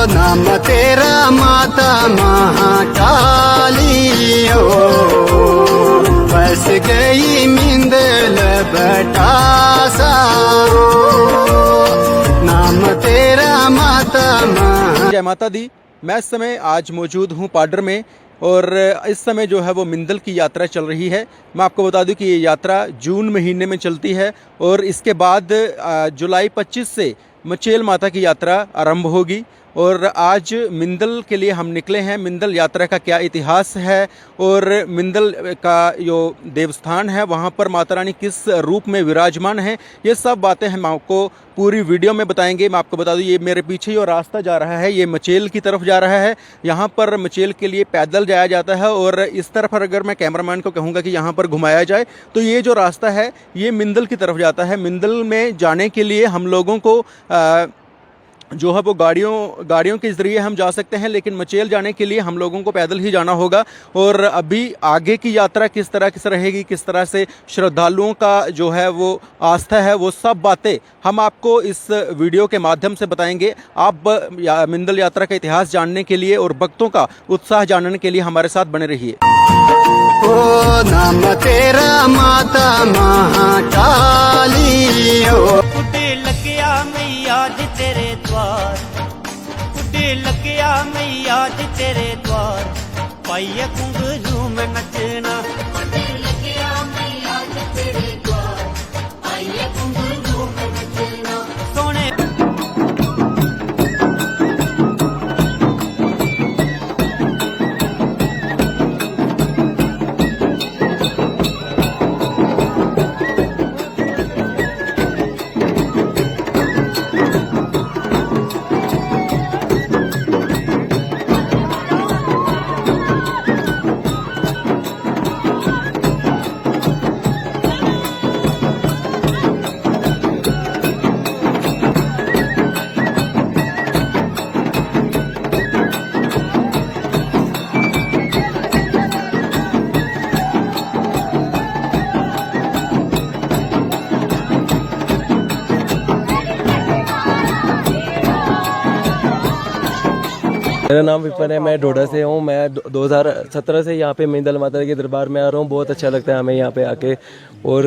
नाम तेरा माता महाकाली हो, बस गई मिंदल बटासा, नाम तेरा माता जय माता दी। मैं इस समय आज मौजूद हूँ पाडर में और इस समय जो है वो मिंदल की यात्रा चल रही है। मैं आपको बता दूं कि ये यात्रा जून महीने में चलती है और इसके बाद जुलाई 25 से मचेल माता की यात्रा आरंभ होगी। और आज मिंदल के लिए हम निकले हैं। मिंदल यात्रा का क्या इतिहास है और मिंदल का जो देवस्थान है वहाँ पर माता रानी किस रूप में विराजमान है, ये सब बातें हम आपको पूरी वीडियो में बताएंगे। मैं आपको बता दूं ये मेरे पीछे जो रास्ता जा रहा है ये मचेल की तरफ जा रहा है। यहाँ पर मचेल के लिए पैदल जाया जाता है और इस तरफ अगर मैं कैमरामैन को कहूँगा कि यहाँ पर घुमाया जाए तो ये जो रास्ता है ये मिंदल की तरफ जाता है। मिंदल में जाने के लिए हम लोगों को जो है वो गाड़ियों के ज़रिए हम जा सकते हैं, लेकिन मचेल जाने के लिए हम लोगों को पैदल ही जाना होगा। और अभी आगे की यात्रा किस तरह से रहेगी, किस तरह से श्रद्धालुओं का जो है वो आस्था है, वो सब बातें हम आपको इस वीडियो के माध्यम से बताएंगे। आप मिंदल यात्रा का इतिहास जानने के लिए और भक्तों का उत्साह जानने के लिए हमारे साथ बने रहिए। ओ नाम तेरा माता महाकाली हो, लगिया मैया जी तेरे द्वार, उड़े लगिया मैया जी तेरे द्वार, पाइए घुंघरू में नचना, उड़े लगिया मैया जी तेरे द्वार, पाइए घुंघरू में नचना। सोने मेरा नाम विपिन है, मैं डोडा से हूँ। मैं 2017 से यहाँ पे मिंदल माता के दरबार में आ रहा हूँ। बहुत अच्छा लगता है हमें यहाँ पे आके और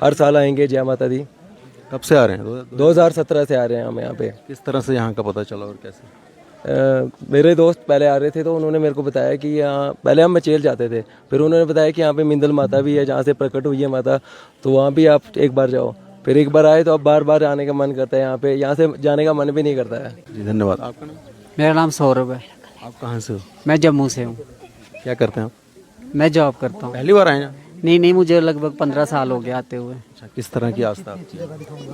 हर साल आएंगे। जय माता दी। कब से आ रहे हैं? 2017 से आ रहे हैं हम यहाँ पे। किस तरह से यहाँ का पता चला और कैसे? मेरे दोस्त पहले आ रहे थे तो उन्होंने मेरे को बताया कि यहाँ पहले हम मचेल जाते थे, फिर उन्होंने बताया कि यहाँ पे मिंदल माता भी है जहाँ से प्रकट हुई है माता, तो वहाँ भी आप एक बार जाओ। फिर एक बार आए तो अब बार बार आने का मन करता है यहाँ पे, यहाँ से जाने का मन भी नहीं करता है। जी धन्यवाद। आपका नाम? मेरा नाम सौरभ है। आप कहाँ से हो? मैं जम्मू से हूँ। क्या करते हैं आप? मैं जॉब करता हूँ। पहली बार आए हैं? नहीं, मुझे लगभग 15 साल हो गए आते हुए। अच्छा, किस तरह की आस्था आपकी?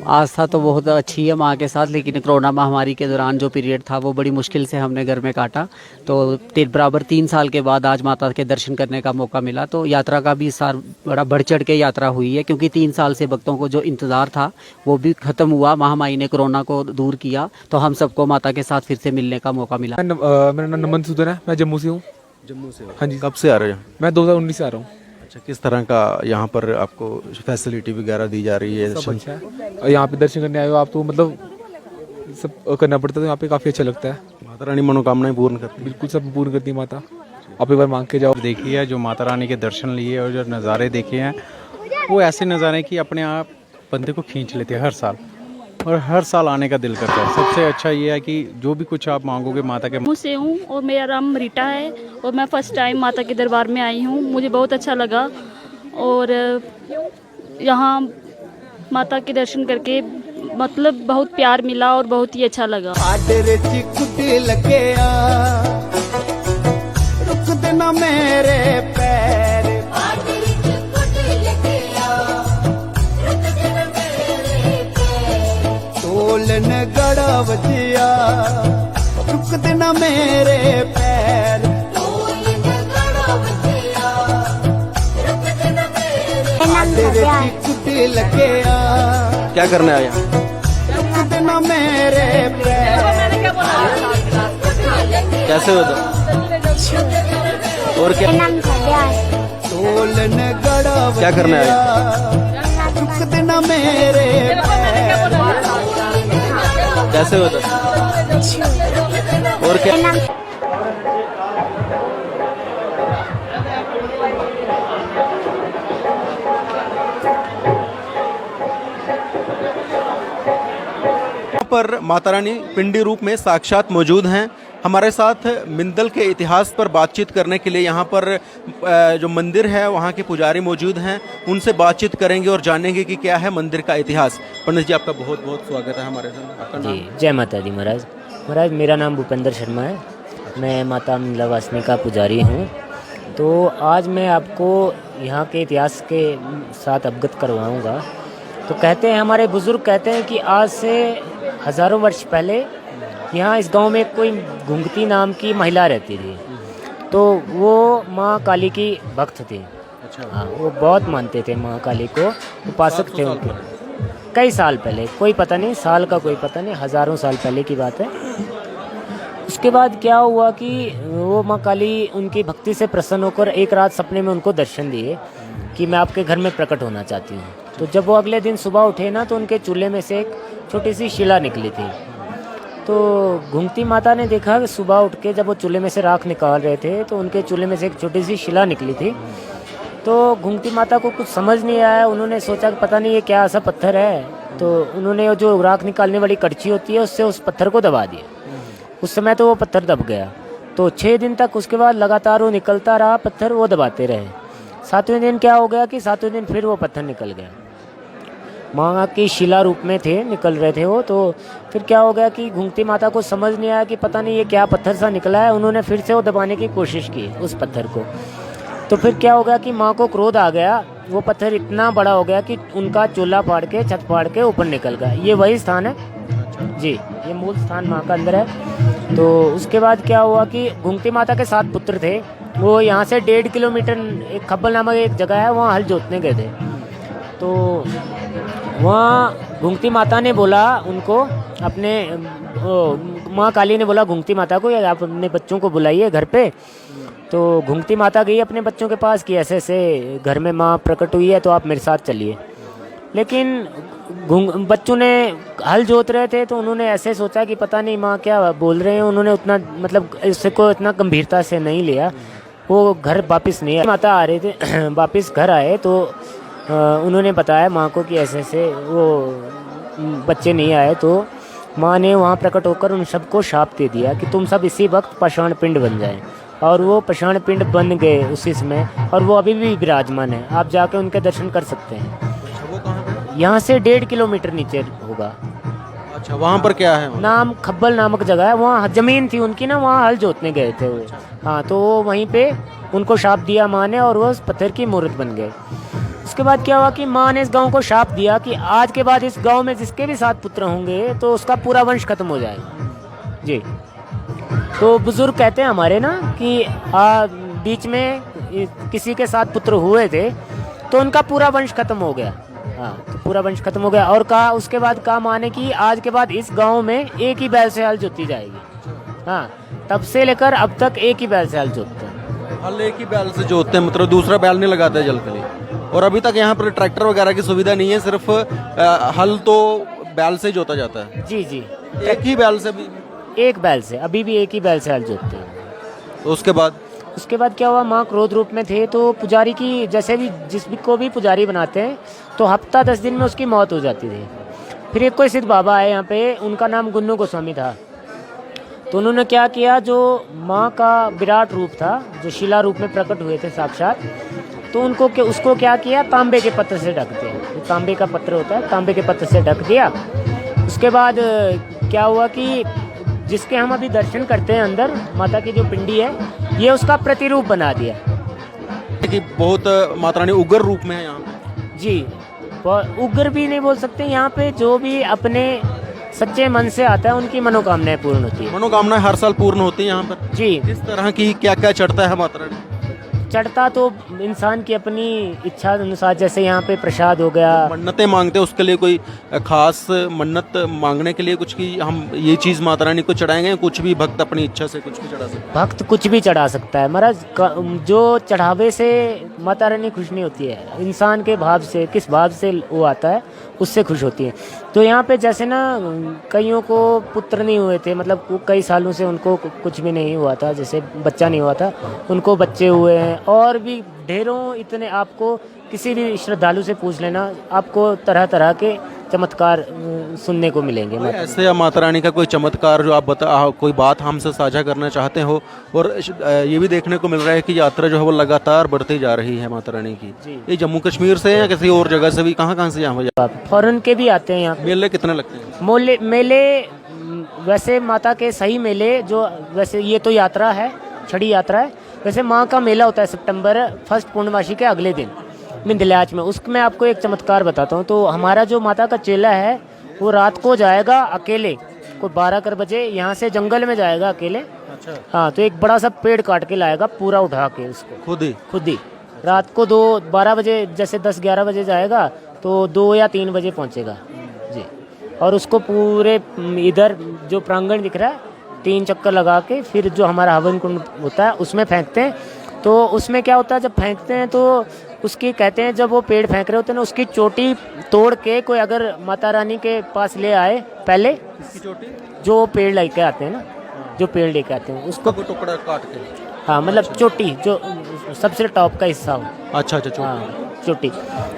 आस्था तो बहुत अच्छी है माँ के साथ, लेकिन कोरोना महामारी के दौरान जो पीरियड था वो बड़ी मुश्किल से हमने घर में काटा, तो बराबर 3 साल के बाद आज माता के दर्शन करने का मौका मिला। तो यात्रा का भी सार बड़ा बढ़ चढ़ के यात्रा हुई है, क्योंकि 3 साल से भक्तों को जो इंतज़ार था वो भी ख़त्म हुआ। महामारी ने कोरोना को दूर किया, तो हम सबको माता के साथ फिर से मिलने का मौका मिला। मेरा नाम नमन सूदन है, मैं जम्मू से हूँ। जम्मू से? हाँ जी। कब से आ रहे हैं? मैं 2019 से आ रहा हूँ। अच्छा, किस तरह का यहाँ पर आपको फैसिलिटी वगैरह दी जा रही है? सब अच्छा है। और यहाँ पे दर्शन करने आए हो आप तो मतलब सब करना पड़ता है, तो यहाँ पे काफ़ी अच्छा लगता है। माता रानी मनोकामनाएं पूर्ण करती है? बिल्कुल सब पूर्ण करती है माता। आप एक बार मांग के जाओ। देखिए है जो माता रानी के दर्शन लिए और जो नज़ारे देखे हैं वो ऐसे नज़ारे कि अपने आप बंदे को खींच लेते हैं हर साल, और हर साल आने का दिल करता है। सबसे अच्छा ये है कि जो भी कुछ आप मांगोगे माता के। जम्मू से हूँ और मेरा नाम रीटा है और मैं फर्स्ट टाइम माता के दरबार में आई हूँ। मुझे बहुत अच्छा लगा और यहाँ माता के दर्शन करके मतलब बहुत प्यार मिला और बहुत ही अच्छा लगा। रुक देना मेरे पैर, ढोलन गड़ा बजिया, रुक देना मेरे पैर, कुटी लगे। क्या करने आया? रुक देना मेरे पैर। कैसे होता? और क्या? ढोलन गड़ा क्या करने आया? रुक देना मेरे पैर। कैसे होता? क्या यहाँ पर माता रानी पिंडी रूप में साक्षात मौजूद हैं। हमारे साथ मिंदल के इतिहास पर बातचीत करने के लिए यहाँ पर जो मंदिर है वहाँ के पुजारी मौजूद हैं, उनसे बातचीत करेंगे और जानेंगे कि क्या है मंदिर का इतिहास। पंडित जी, आपका बहुत बहुत स्वागत है हमारे साथ। आपका नाम? जी, जय माता दी महाराज। महाराज, मेरा नाम भूपेंद्र शर्मा है, मैं माता मिंदलावासिनी का पुजारी हूँ। तो आज मैं आपको यहाँ के इतिहास के साथ अवगत करवाऊँगा। तो कहते हैं, हमारे बुज़ुर्ग कहते हैं कि आज से हज़ारों वर्ष पहले यहाँ इस गांव में कोई घुंघती नाम की महिला रहती थी। तो वो माँ काली की भक्त थी। अच्छा। हाँ, वो बहुत मानते थे माँ काली को, उपासक थे उनके। कई साल पहले, कोई पता नहीं साल का, कोई पता नहीं, हज़ारों साल पहले की बात है। उसके बाद क्या हुआ कि वो माँ काली उनकी भक्ति से प्रसन्न होकर एक रात सपने में उनको दर्शन दिए कि मैं आपके घर में प्रकट होना चाहती हूँ। तो जब वो अगले दिन सुबह उठे ना, तो उनके चूल्हे में से एक छोटी सी शिला निकली थी। तो घुंघती माता ने देखा कि सुबह उठ के जब वो चूल्हे में से राख निकाल रहे थे तो उनके चूल्हे में से एक छोटी सी शिला निकली थी। तो घुंघती माता को कुछ समझ नहीं आया, उन्होंने सोचा कि पता नहीं ये क्या ऐसा पत्थर है। तो उन्होंने जो राख निकालने वाली कड़छी होती है उससे उस पत्थर को दबा दिया। उस समय तो वो पत्थर दब गया। तो 6 दिन तक उसके बाद लगातार वो निकलता रहा पत्थर, वो दबाते रहे। 7वें दिन क्या हो गया कि 7वें दिन फिर वो पत्थर निकल गया। माँ की शिला रूप में थे, निकल रहे थे वो। तो फिर क्या हो गया कि घुंघती माता को समझ नहीं आया कि पता नहीं ये क्या पत्थर सा निकला है। उन्होंने फिर से वो दबाने की कोशिश की उस पत्थर को। तो फिर क्या हो गया कि माँ को क्रोध आ गया। वो पत्थर इतना बड़ा हो गया कि उनका चूल्हा फाड़ के, छत फाड़ के ऊपर निकल गया। ये वही स्थान है जी, ये मूल स्थान माँ का अंदर है। तो उसके बाद क्या हुआ कि घुंघती माता के 7 पुत्र थे। वो यहाँ से 1.5 किलोमीटर एक खब्बल नामक एक जगह है, वहाँ हल जोतने गए थे। तो वहाँ घुंघती माता ने बोला उनको, अपने माँ काली ने बोला घुंघती माता को, आप अपने बच्चों को बुलाइए घर पे। तो घुंघती माता गई अपने बच्चों के पास कि ऐसे ऐसे घर में माँ प्रकट हुई है, तो आप मेरे साथ चलिए। लेकिन बच्चों ने हल जोत रहे थे, तो उन्होंने ऐसे सोचा कि पता नहीं माँ क्या बोल रहे हैं। उन्होंने उतना मतलब इसको इतना गंभीरता से नहीं लिया। वो घर वापस नहीं आए, माता आ रहे थे वापस घर आए तो उन्होंने बताया माँ को कि ऐसे ऐसे वो बच्चे नहीं आए। तो माँ ने वहाँ प्रकट होकर उन सबको शाप दे दिया कि तुम सब इसी वक्त पाषाण पिंड बन जाएं। और वो पाषाण पिंड बन गए उसी समय, और वो अभी भी विराजमान है। आप जाके उनके दर्शन कर सकते हैं। वो कहाँ पे? यहाँ से 1.5 किलोमीटर नीचे होगा। अच्छा, वहाँ पर क्या है? नाम खब्बल नामक जगह है, वहाँ ज़मीन थी उनकी ना, वहाँ हल जोतने गए थे वो। हाँ, तो वो वहीं पे उनको शाप दिया माँ ने, और वो उस पत्थर की मूर्त बन गए। उसके बाद क्या हुआ कि माँ ने इस गांव को शाप दिया कि आज के बाद इस गांव में जिसके भी 7 पुत्र होंगे तो उसका पूरा वंश खत्म हो जाएगा जी। तो बुजुर्ग कहते हैं हमारे ना कि बीच में किसी के 7 पुत्र हुए थे तो उनका पूरा वंश खत्म हो गया। हाँ, तो पूरा वंश खत्म हो गया। और कहा उसके बाद कहा माँ ने कि आज के बाद इस गांव में एक ही बैल से हल जोती जाएगी। हाँ, तब से लेकर अब तक एक ही बैल से हल जोतते हैं। हल एक ही बैल से जोतते हैं, मतलब दूसरा बैल नहीं लगाते जल के लिए। और अभी तक यहाँ पर ट्रैक्टर वगैरह की सुविधा नहीं है, सिर्फ हल तो बैल से जोता जाता है। जी जी, एक ही बैल से भी? एक बैल से, अभी भी एक ही बैल से हल जोतते हैं। तो उसके बाद क्या हुआ, माँ क्रोध रूप में थे। तो पुजारी की, जैसे भी जिस भी को भी पुजारी बनाते हैं तो हफ्ता 10 दिन में उसकी मौत हो जाती थी। फिर एक कोई सिद्ध बाबा आए यहाँ पे, उनका नाम गुन्नू गोस्वामी था। तो उन्होंने क्या किया, जो माँ का विराट रूप था, जो शिला रूप में प्रकट हुए थे साक्षात, तो उसको क्या किया, तांबे के पत्थर से ढक दिया। जो तांबे का पत्थर होता है, तांबे के पत्थर से ढक दिया। उसके बाद क्या हुआ कि जिसके हम अभी दर्शन करते हैं अंदर, माता की जो पिंडी है, ये उसका प्रतिरूप बना दिया कि बहुत माता रानी उग्र रूप में है यहाँ जी। उग्र भी नहीं बोल सकते, यहाँ पे जो भी अपने सच्चे मन से आता है उनकी मनोकामनाएं पूर्ण होती है। मनोकामनाएं हर साल पूर्ण होती है यहाँ पर जी। किस तरह की क्या क्या चढ़ता है माता रानी? चढ़ता तो इंसान की अपनी इच्छा अनुसार, जैसे यहाँ पे प्रसाद हो गया। मन्नतें मांगते हैं, उसके लिए कोई खास मन्नत मांगने के लिए कुछ की हम ये चीज़ माता रानी को चढ़ाएंगे? कुछ भी भक्त अपनी इच्छा से कुछ भी चढ़ा सकता है? भक्त कुछ भी चढ़ा सकता है महाराज। जो चढ़ावे से माता रानी खुश नहीं होती है, इंसान के भाव से, किस भाव से वो आता है उससे खुश होती हैं। तो यहाँ पे जैसे ना कईयों को पुत्र नहीं हुए थे, मतलब कई सालों से उनको कुछ भी नहीं हुआ था, जैसे बच्चा नहीं हुआ था, उनको बच्चे हुए हैं। और भी ढेरों इतने, आपको किसी भी श्रद्धालु से पूछ लेना, आपको तरह तरह के चमत्कार सुनने को मिलेंगे। कोई ऐसे या माता रानी का कोई चमत्कार जो आप कोई बात हमसे साझा करना चाहते हो? और ये भी देखने को मिल रहा है कि यात्रा जो है वो लगातार बढ़ती जा रही है माता रानी की। ये जम्मू कश्मीर से या किसी और जगह से भी, कहाँ से यहाँ फॉरेन के भी आते हैं यहाँ। मेले कितने लगते हैं? मेले वैसे माता के सही मेले जो, वैसे ये तो यात्रा है, छड़ी यात्रा है, वैसे माँ का मेला होता है सितंबर फर्स्ट पूर्णमासी के अगले दिन मिंदल्याच में। उसमें आपको एक चमत्कार बताता हूँ। तो हमारा जो माता का चेला है वो रात को जाएगा अकेले, कोई 12 बजे यहाँ से जंगल में जाएगा अकेले। अच्छा। हाँ, तो एक बड़ा सा पेड़ काट के लाएगा पूरा उठा के, उसको खुद ही रात को 12 बजे, जैसे 10-11 बजे जाएगा तो 2 या 3 बजे पहुँचेगा जी। और उसको पूरे इधर जो प्रांगण दिख रहा है 3 चक्कर लगा के फिर जो हमारा हवन कुंड होता है उसमें फेंकते हैं। तो उसमें क्या होता है, जब फेंकते हैं तो उसकी कहते हैं, जब वो पेड़ फेंक रहे होते हैं ना, उसकी चोटी तोड़ के कोई अगर माता रानी के पास ले आए, पहले जो पेड़ लेके आते हैं ना, जो पेड़ लेके आते हैं उसको टुकड़ा काट के, हाँ मतलब चोटी जो सबसे टॉप का हिस्सा हो। अच्छा चोटी। हाँ चोटी,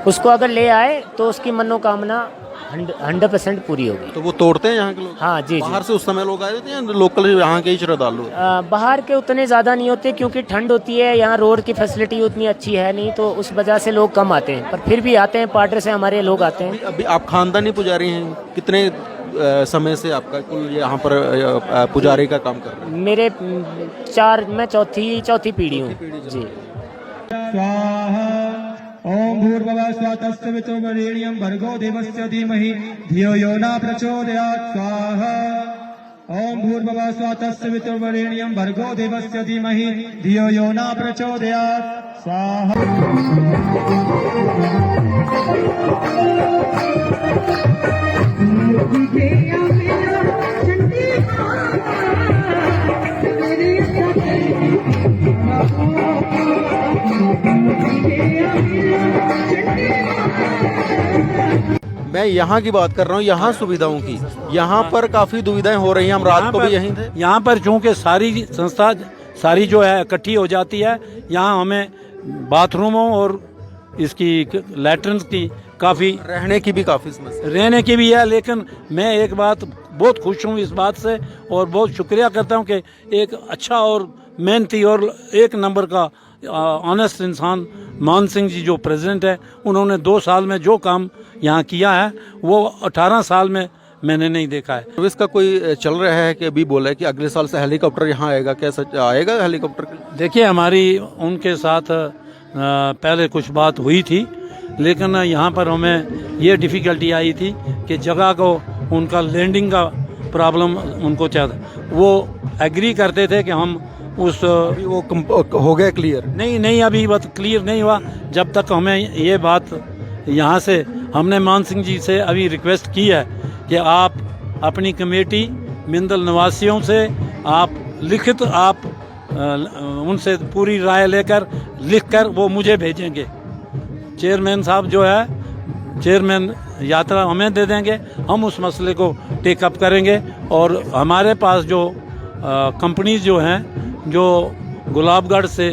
उसको अगर ले आए तो उसकी मनोकामना 100% पूरी होगी। तो वो तोड़ते हैं यहाँ के लोग? हाँ जी। बाहर से उस समय लोग आए थे या लोकल यहाँ के ही श्रद्धालु? बाहर के उतने ज़्यादा नहीं होते क्योंकि ठंड होती है, यहाँ रोड की फैसिलिटी उतनी अच्छी है नहीं, तो उस वजह से लोग कम आते हैं। पर फिर भी आते हैं, पार्टर से हमारे लोग आते हैं। अभी आप खानदानी पुजारी हैं, कितने समय से आपका कुल यहाँ पर पुजारी का काम कर रहे हैं? मेरे मैं चौथी पीढ़ी हूँ जी। ओम भूर्भुवः स्वः तत्सवितुर्वरेण्यं भर्गो देवस्य धीमहि धियो यो न प्रचोदयात् स्वाहा। ओम भूर्भुवः स्वः तत्सवितुर्वरेण्यं भर्गो देवस्य धीमहि धियो यो न प्रचोदयात् स्वाहा। मैं यहाँ की बात कर रहा हूँ, यहाँ सुविधाओं की। यहाँ पर काफी दुविधाएं हो रही हैं, हम रात को भी यहीं थे। यहाँ पर चूँकि सारी संस्था सारी जो है इकट्ठी हो जाती है, यहाँ हमें बाथरूमों और इसकी लैट्रिन की काफ़ी, रहने की भी काफ़ी समस्या, रहने की भी है। लेकिन मैं एक बात बहुत खुश हूँ इस बात से और बहुत शुक्रिया करता हूँ कि एक अच्छा और मेहनती और एक नंबर का ऑनेस्ट इंसान मान सिंह जी जो प्रेसिडेंट है, उन्होंने 2 साल में जो काम यहाँ किया है वो 18 साल में मैंने नहीं देखा है। सर्विस का कोई चल रहा है कि अभी बोला है कि अगले साल से हेलीकॉप्टर यहाँ आएगा, क्या सच आएगा हेलीकॉप्टर? देखिए, हमारी उनके साथ पहले कुछ बात हुई थी, लेकिन यहाँ पर हमें ये डिफ़िकल्टी आई थी कि जगह को उनका लैंडिंग का प्रॉब्लम उनको चाहता, वो एग्री करते थे कि हम उस वो हो गया क्लियर? नहीं अभी बात क्लियर नहीं हुआ। जब तक हमें ये बात यहाँ से, हमने मान सिंह जी से अभी रिक्वेस्ट की है कि आप अपनी कमेटी मिंदल निवासियों से आप लिखित आप उनसे पूरी राय लेकर लिखकर वो मुझे भेजेंगे। चेयरमैन साहब जो है, चेयरमैन यात्रा हमें दे देंगे, हम उस मसले को टेकअप करेंगे। और हमारे पास जो कंपनीज जो हैं, जो गुलाबगढ़ से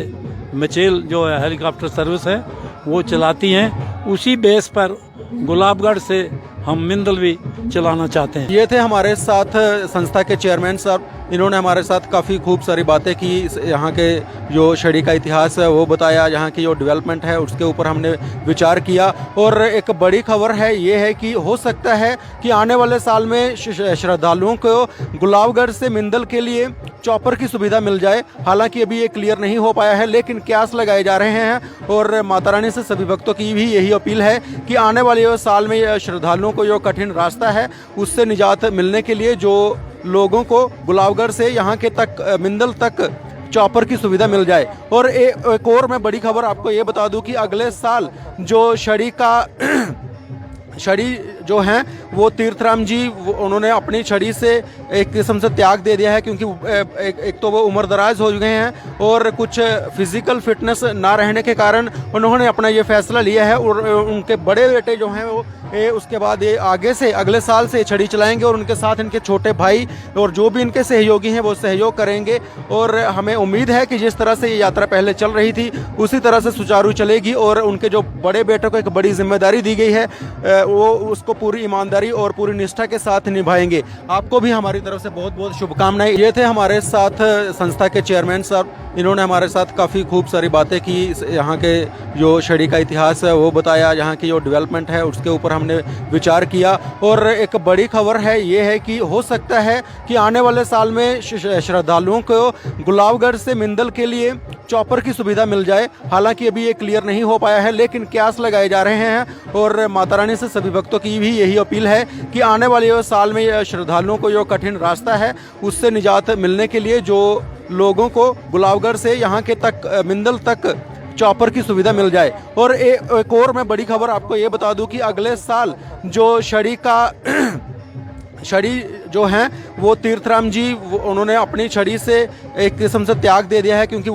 मचेल जो है हेलीकॉप्टर सर्विस है वो चलाती हैं, उसी बेस पर गुलाबगढ़ से हम मिंदल भी चलाना चाहते हैं। ये थे हमारे साथ संस्था के चेयरमैन साहब, इन्होंने हमारे साथ काफ़ी खूब सारी बातें की। यहाँ के जो छड़ी का इतिहास है वो बताया, यहाँ की जो डेवलपमेंट है उसके ऊपर हमने विचार किया। और एक बड़ी खबर है ये है कि हो सकता है कि आने वाले साल में श्रद्धालुओं को गुलाबगढ़ से मिंदल के लिए चॉपर की सुविधा मिल जाए। हालांकि अभी ये क्लियर नहीं हो पाया है, लेकिन क्यास लगाए जा रहे हैं। और माता रानी से सभी भक्तों की भी यही अपील है कि आने वाले साल में श्रद्धालुओं को जो कठिन रास्ता है उससे निजात मिलने के लिए जो लोगों को गुलाबगढ़ से यहाँ के तक मिंदल तक चॉपर की सुविधा मिल जाए। और एक और मैं बड़ी खबर आपको ये बता दूं कि अगले साल जो छड़ी जो हैं वो तीर्थराम जी उन्होंने अपनी छड़ी से एक किस्म से त्याग दे दिया है, क्योंकि एक तो वो उम्र दराज हो चुके हैं और कुछ फिजिकल फिटनेस ना रहने के कारण उन्होंने अपना ये फैसला लिया है। और उनके बड़े बेटे जो हैं वो उसके बाद ये आगे से अगले साल से छड़ी चलाएंगे और उनके साथ इनके छोटे भाई और जो भी इनके सहयोगी हैं वो सहयोग करेंगे। और हमें उम्मीद है कि जिस तरह से ये यात्रा पहले चल रही थी उसी तरह से सुचारू चलेगी और उनके जो बड़े बेटे को एक बड़ी जिम्मेदारी दी गई है वो उसको पूरी ईमानदारी और पूरी निष्ठा के साथ निभाएंगे। आपको भी हमारी तरफ से बहुत बहुत शुभकामनाएं। ये थे हमारे साथ संस्था के चेयरमैन साहब, इन्होंने हमारे साथ काफ़ी खूब सारी बातें की, यहाँ के जो छड़ी का इतिहास है वो बताया, यहाँ की जो डेवलपमेंट है उसके ऊपर हमने विचार किया। और एक बड़ी खबर है ये है कि हो सकता है कि आने वाले साल में श्रद्धालुओं को गुलाबगढ़ से मिंदल के लिए चॉपर की सुविधा मिल जाए। हालांकि अभी ये क्लियर नहीं हो पाया है, लेकिन कयास लगाए जा रहे हैं और माता रानी से सभी भक्तों की भी यही अपील है कि आने वाले साल में श्रद्धालुओं को जो कठिन रास्ता है उससे निजात मिलने के लिए जो लोगों को गुलाबगढ़ से यहाँ के तक मिंदल तक चॉपर की सुविधा मिल जाए। और एक और मैं बड़ी खबर आपको ये बता दूं कि अगले साल जो छड़ी जो हैं वो तीर्थराम जी उन्होंने अपनी छड़ी से एक किस्म से त्याग दे दिया है, क्योंकि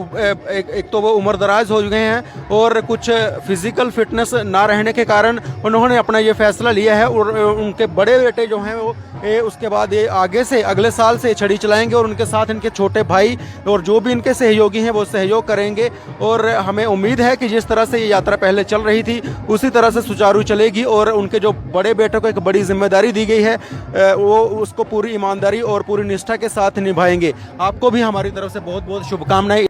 एक तो वो उम्र दराज हो चुके हैं और कुछ फिजिकल फिटनेस ना रहने के कारण उन्होंने अपना ये फैसला लिया है। और उनके बड़े बेटे जो हैं वो उसके बाद ये आगे से अगले साल से छड़ी चलाएंगे और उनके साथ इनके छोटे भाई और जो भी इनके सहयोगी हैं वो सहयोग करेंगे। और हमें उम्मीद है कि जिस तरह से ये यात्रा पहले चल रही थी उसी तरह से सुचारू चलेगी और उनके जो बड़े बेटे को एक बड़ी जिम्मेदारी दी गई है वो उसको पूरी ईमानदारी और पूरी निष्ठा के साथ निभाएंगे। आपको भी हमारी तरफ से बहुत बहुत शुभकामनाएं।